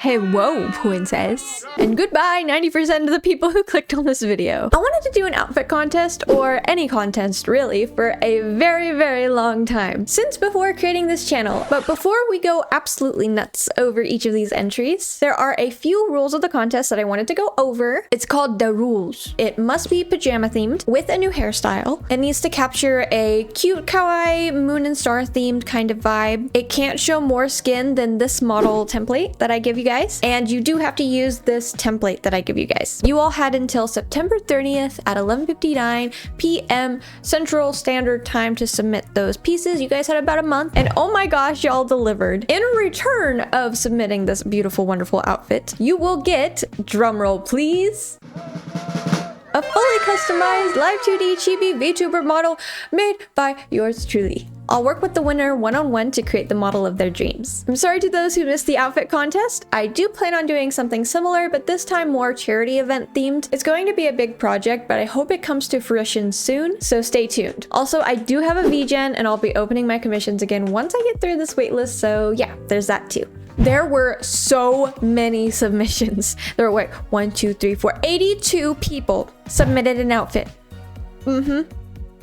Hey, whoa, princess. And goodbye, 90% of the people who clicked on this video. I wanted to do an outfit contest, or any contest really, for a very, very long time, since before creating this channel. But before we go absolutely nuts over each of these entries, there are a few rules of the contest that I wanted to go over. It's called the rules. It must be pajama themed with a new hairstyle. It needs to capture a cute kawaii moon and star themed kind of vibe. It can't show more skin than this model template that I give you guys, and you do have to use this template that I give you guys. You all had until September 30th at 11:59 p.m. Central Standard Time to submit those pieces. You guys had about a month, and oh my gosh, y'all delivered. In return of submitting this beautiful, wonderful outfit, you will get, drumroll please, a fully customized live 2D chibi Vtuber model made by yours truly. I'll work with the winner one-on-one to create the model of their dreams. I'm sorry to those who missed the outfit contest. I do plan on doing something similar, but this time more charity event themed. It's going to be a big project, but I hope it comes to fruition soon, so stay tuned. Also, I do have a VGen, and I'll be opening my commissions again once I get through this waitlist, so yeah, there's that too. There were so many submissions. There were, 82 people submitted an outfit.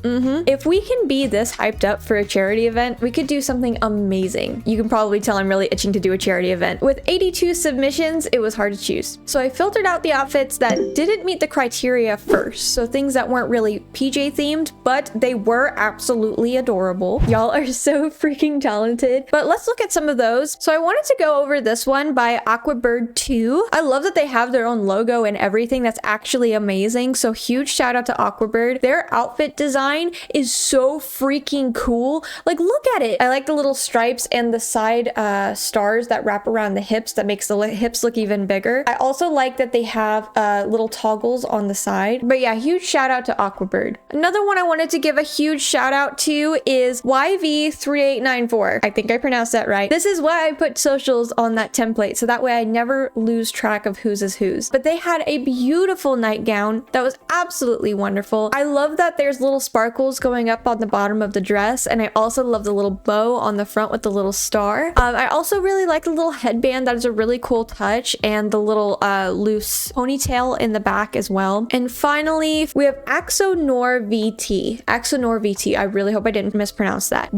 If we can be this hyped up for a charity event, we could do something amazing. You can probably tell I'm really itching to do a charity event. With 82 submissions, it was hard to choose. So I filtered out the outfits that didn't meet the criteria first. So things that weren't really PJ themed, but they were absolutely adorable. Y'all are so freaking talented. But let's look at some of those. So I wanted to go over this one by Aquabird 2. I love that they have their own logo and everything. That's actually amazing. So huge shout out to Aquabird. Their outfit design is so freaking cool. Like, look at it. I like the little stripes and the side stars that wrap around the hips that makes the hips look even bigger. I also like that they have little toggles on the side. But yeah, huge shout out to Aquabird. Another one I wanted to give a huge shout out to is YV3894. I think I pronounced that right. This is why I put socials on that template, so that way I never lose track of whose is whose. But they had a beautiful nightgown that was absolutely wonderful. I love that there's little sparkles going up on the bottom of the dress, and I also love the little bow on the front with the little star. I also really like the little headband. That is a really cool touch, and the little loose ponytail in the back as well. And finally, we have Axonor VT. Axonor VT. I really hope I didn't mispronounce that.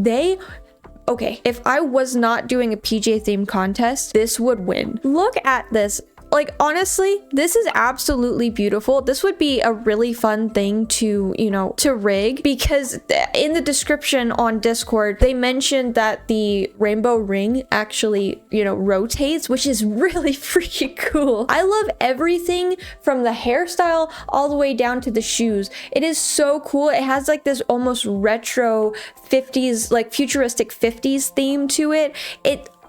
Okay, if I was not doing a PJ themed contest, this would win. Look at this. Like, honestly, this is absolutely beautiful. This would be a really fun thing to, to rig, because in the description on Discord, they mentioned that the rainbow ring actually, rotates, which is really freaking cool. I love everything from the hairstyle all the way down to the shoes. It is so cool. It has like this almost retro 50s, like futuristic 50s theme to it.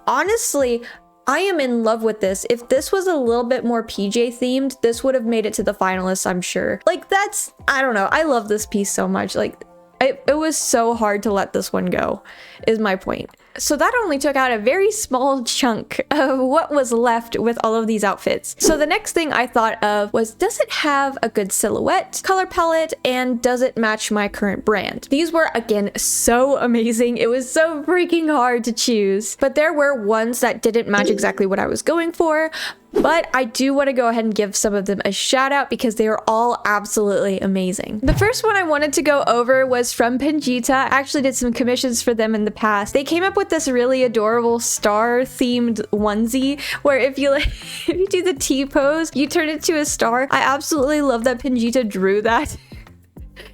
Honestly, I am in love with this. If this was a little bit more PJ themed, this would have made it to the finalists, I'm sure. Like, I don't know. I love this piece so much. Like, it was so hard to let this one go, is my point. So that only took out a very small chunk of what was left with all of these outfits. So the next thing I thought of was, does it have a good silhouette, color palette, and does it match my current brand? These were, again, so amazing. It was so freaking hard to choose. But there were ones that didn't match exactly what I was going for. But I do want to go ahead and give some of them a shout out because they are all absolutely amazing. The first one I wanted to go over was from Pangita. I actually did some commissions for them in the past. They came up with this really adorable star themed onesie where if you do the T pose, you turn it to a star. I absolutely love that Pangita drew that.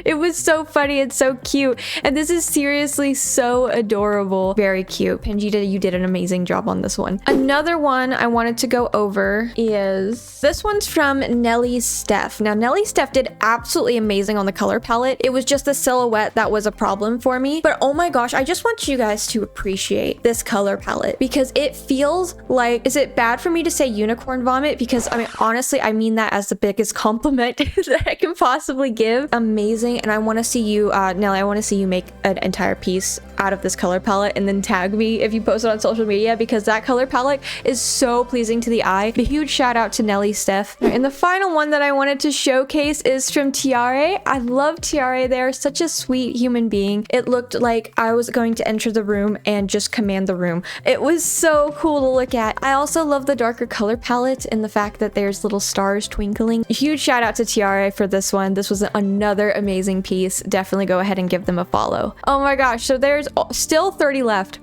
It was so funny and so cute. And this is seriously so adorable. Very cute. Pangita, you did an amazing job on this one. Another one I wanted to go over is this one's from Nelly Steph. Now, Nelly Steph did absolutely amazing on the color palette. It was just the silhouette that was a problem for me. But oh my gosh, I just want you guys to appreciate this color palette because it feels like, is it bad for me to say unicorn vomit? Because I mean, honestly, I mean that as the biggest compliment that I can possibly give. Amazing doing, and I want to see you, Nelly, I want to see you make an entire piece out of this color palette and then tag me if you post it on social media, because that color palette is so pleasing to the eye. A huge shout out to Nelly Steph. And the final one that I wanted to showcase is from Tiare. I love Tiare. They're such a sweet human being. It looked like I was going to enter the room and just command the room. It was so cool to look at. I also love the darker color palette and the fact that there's little stars twinkling. A huge shout out to Tiare for this one. This was another amazing piece. Definitely go ahead and give them a follow. Oh my gosh, so there's still 30 left.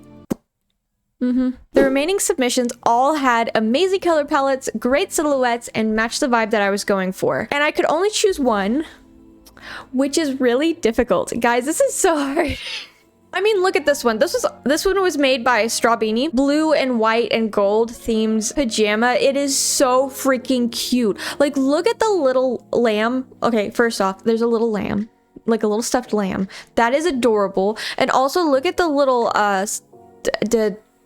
The remaining submissions all had amazing color palettes, great silhouettes, and matched the vibe that I was going for. And I could only choose one, which is really difficult. Guys, this is so hard. I mean, look at this one. This one was made by Strawbeanie. Blue and white and gold themed pajama. It is so freaking cute. Like, look at the little lamb. Okay, first off, there's a little lamb, like a little stuffed lamb. That is adorable. And also look at the little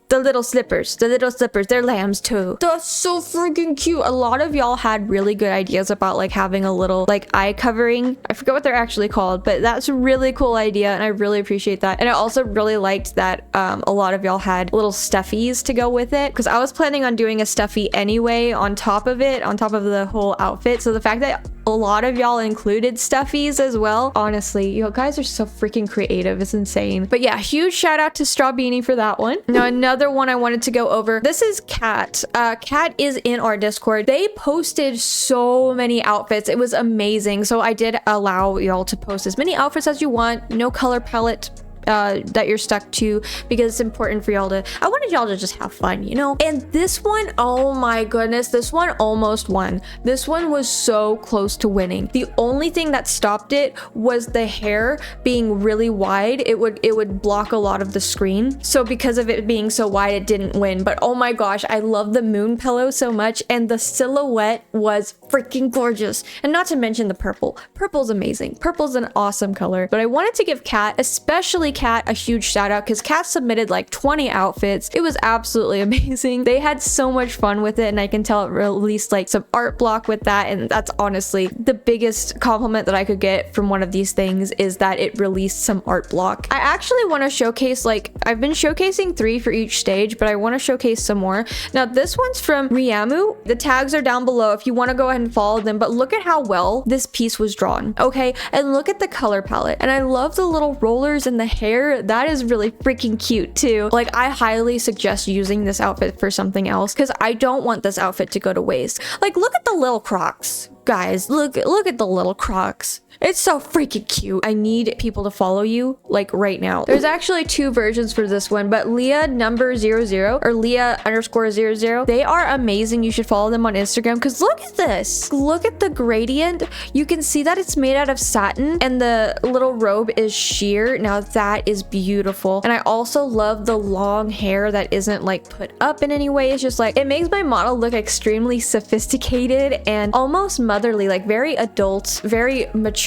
the little slippers. They're lambs too. That's so freaking cute. A lot of y'all had really good ideas about like having a little like eye covering. I forget what they're actually called, but that's a really cool idea and I really appreciate that. And I also really liked that a lot of y'all had little stuffies to go with it, because I was planning on doing a stuffy anyway on top of it, on top of the whole outfit. So the fact that a lot of y'all included stuffies as well. Honestly, you guys are so freaking creative. It's insane. But yeah, huge shout out to Strawbeanie for that one. Now, another one I wanted to go over. This is Kat. Kat is in our Discord. They posted so many outfits. It was amazing. So I did allow y'all to post as many outfits as you want. No color palette that you're stuck to, because it's important for y'all to, I wanted y'all to just have fun, you know? And this one, oh my goodness, this one almost won. This one was so close to winning. The only thing that stopped it was the hair being really wide. It would block a lot of the screen. So because of it being so wide, it didn't win. But oh my gosh, I love the moon pillow so much, and the silhouette was freaking gorgeous. And not to mention the purple. Purple's amazing. Purple's an awesome color. But I wanted to give Kat, especially Kat, a huge shout out, because Kat submitted like 20 outfits. It was absolutely amazing. They had so much fun with it, and I can tell it released like some art block with that, and that's honestly the biggest compliment that I could get from one of these things, is that it released some art block. I actually want to showcase, like, I've been showcasing 3 for each stage, but I want to showcase some more. Now this one's from Riamu. The tags are down below if you want to go ahead and follow them, but look at how well this piece was drawn, okay? And look at the color palette, and I love the little rollers in the hair. That is really freaking cute too. Like, I highly suggest using this outfit for something else, because I don't want this outfit to go to waste. Like, look at the little Crocs. Guys, look at the little Crocs. It's so freaking cute. I need people to follow you like right now. There's actually 2 versions for this one, but Leah number 00 or Leah underscore 00, they are amazing. You should follow them on Instagram, because look at this. Look at the gradient. You can see that it's made out of satin and the little robe is sheer. Now that is beautiful. And I also love the long hair that isn't like put up in any way. It's just like, it makes my model look extremely sophisticated and almost motherly, like very adult, very mature.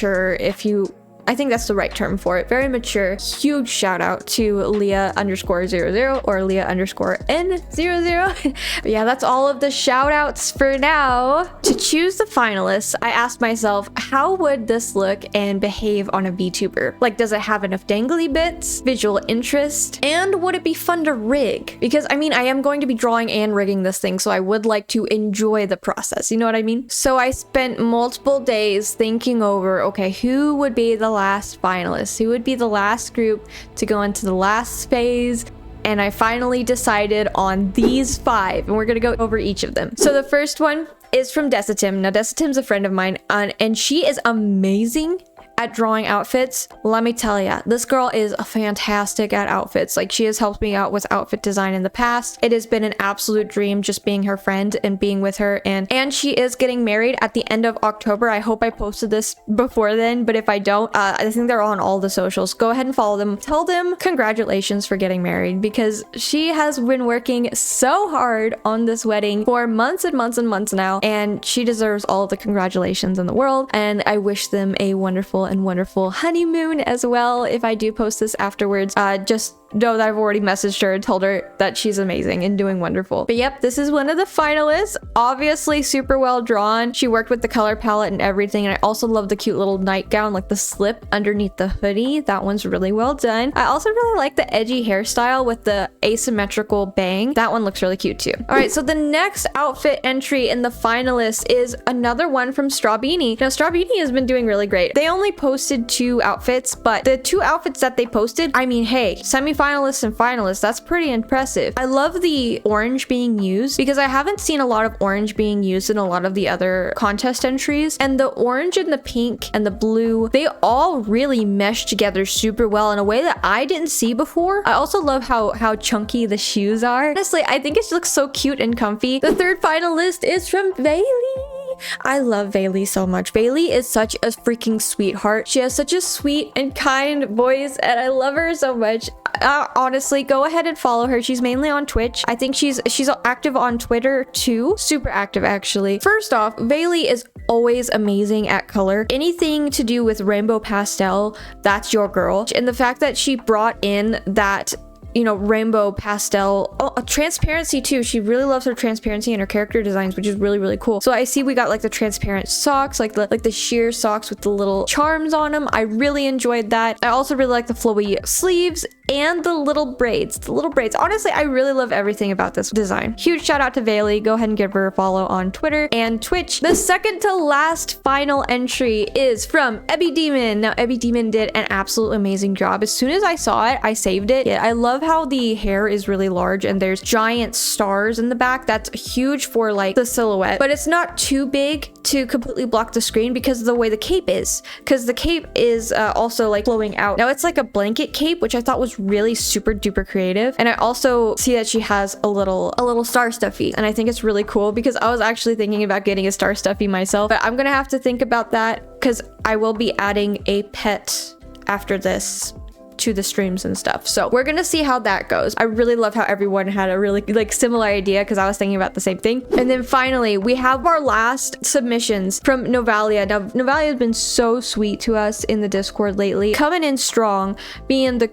I think that's the right term for it. Very mature. Huge shout out to Leah underscore 00 or Leah underscore N00. Yeah, that's all of the shout outs for now. To choose the finalists, I asked myself, how would this look and behave on a VTuber? Like, does it have enough dangly bits, visual interest, and would it be fun to rig? Because I mean, I am going to be drawing and rigging this thing, so I would like to enjoy the process, you know what I mean? So I spent multiple days thinking over, okay, who would be the last finalists? Who would be the last group to go into the last phase? And I finally decided on these 5, and we're gonna go over each of them. So the first one is from Desitim. Now Desitim's a friend of mine, and she is amazing at drawing outfits. Let me tell ya, this girl is fantastic at outfits. Like, she has helped me out with outfit design in the past. It has been an absolute dream just being her friend and being with her, and she is getting married at the end of October. I hope I posted this before then, but if I don't, I think they're on all the socials. Go ahead and follow them. Tell them congratulations for getting married, because she has been working so hard on this wedding for months and months and months now, and she deserves all of the congratulations in the world, and I wish them a wonderful honeymoon as well. If I do post this afterwards, just know that I've already messaged her and told her that she's amazing and doing wonderful. But yep, this is one of the finalists. Obviously super well drawn. She worked with the color palette and everything. And I also love the cute little nightgown, like the slip underneath the hoodie. That one's really well done. I also really like the edgy hairstyle with the asymmetrical bang. That one looks really cute too. All right, so the next outfit entry in the finalists is another one from Strawbeanie. Now Strawbeanie has been doing really great. They only posted 2 outfits, but the 2 outfits that they posted, I mean, hey, semi-finalists and finalists, that's pretty impressive. I love the orange being used because I haven't seen a lot of orange being used in a lot of the other contest entries. And the orange and the pink and the blue, they all really mesh together super well in a way that I didn't see before. I also love how chunky the shoes are. Honestly, I think it looks so cute and comfy. The third finalist is from Bailey. I love Bailey so much. Bailey is such a freaking sweetheart. She has such a sweet and kind voice and I love her so much. Honestly, go ahead and follow her. She's mainly on Twitch. I think she's active on Twitter too. Super active actually. First off, Bailey is always amazing at color. Anything to do with rainbow pastel, that's your girl. And the fact that she brought in that, you know, rainbow pastel transparency too. She really loves her transparency in her character designs, which is really, really cool. So I see we got like the transparent socks, like the sheer socks with the little charms on them. I really enjoyed that. I also really like the flowy sleeves and the little braids. Honestly, I really love everything about this design. Huge shout out to Bailey. Go ahead and give her a follow on Twitter and Twitch. The second to last final entry is from Ebby Demon. Now, Ebby Demon did an absolute amazing job. As soon as I saw it, I saved it. I love how the hair is really large and there's giant stars in the back. That's huge for like the silhouette, but it's not too big to completely block the screen because of the way the cape is. Because the cape is also like flowing out. Now it's like a blanket cape, which I thought was really super duper creative. And I also see that she has a little star stuffy, and I think it's really cool because I was actually thinking about getting a star stuffy myself, but I'm gonna have to think about that because I will be adding a pet after this to the streams and stuff. So we're gonna see how that goes. I really love how everyone had a really like similar idea because I was thinking about the same thing. And then finally, we have our last submissions from Novalia. Now, Novalia has been so sweet to us in the Discord lately, coming in strong, being the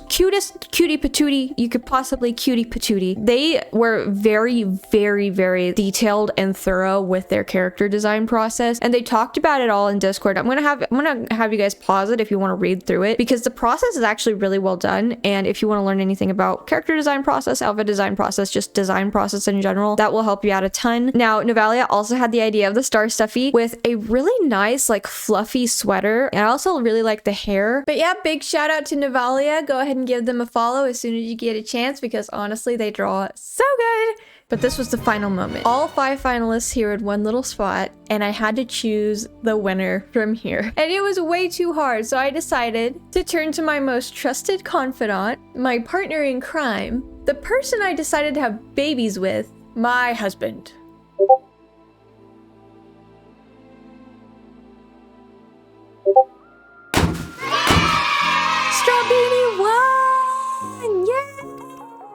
cutest cutie patootie you could possibly cutie patootie. They were very, very, very detailed and thorough with their character design process, and they talked about it all in Discord. I'm gonna have you guys pause it if you want to read through it because the process is actually really well done. And if you want to learn anything about character design process, outfit design process, just design process in general, that will help you out a ton. Now, Novalia also had the idea of the star stuffy with a really nice like fluffy sweater, and I also really like the hair. But yeah, big shout out to Novalia. Go ahead and give them a follow as soon as you get a chance because honestly they draw so good. But this was the final moment. All 5 finalists here in one little spot, and I had to choose the winner from here. And it was way too hard, so I decided to turn to my most trusted confidant, my partner in crime, the person I decided to have babies with, my husband. Strawbeanie won!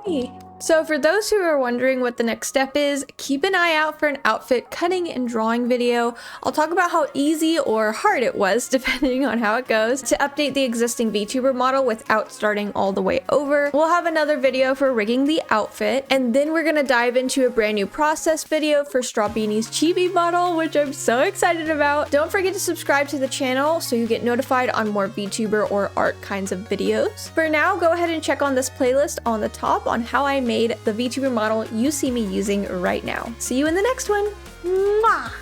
Yay! So for those who are wondering what the next step is, keep an eye out for an outfit cutting and drawing video. I'll talk about how easy or hard it was, depending on how it goes, to update the existing VTuber model without starting all the way over. We'll have another video for rigging the outfit, and then we're gonna dive into a brand new process video for Strawbeanie's chibi model, which I'm so excited about. Don't forget to subscribe to the channel so you get notified on more VTuber or art kinds of videos. For now, go ahead and check on this playlist on the top on how I made the VTuber model you see me using right now. See you in the next one. Mwah!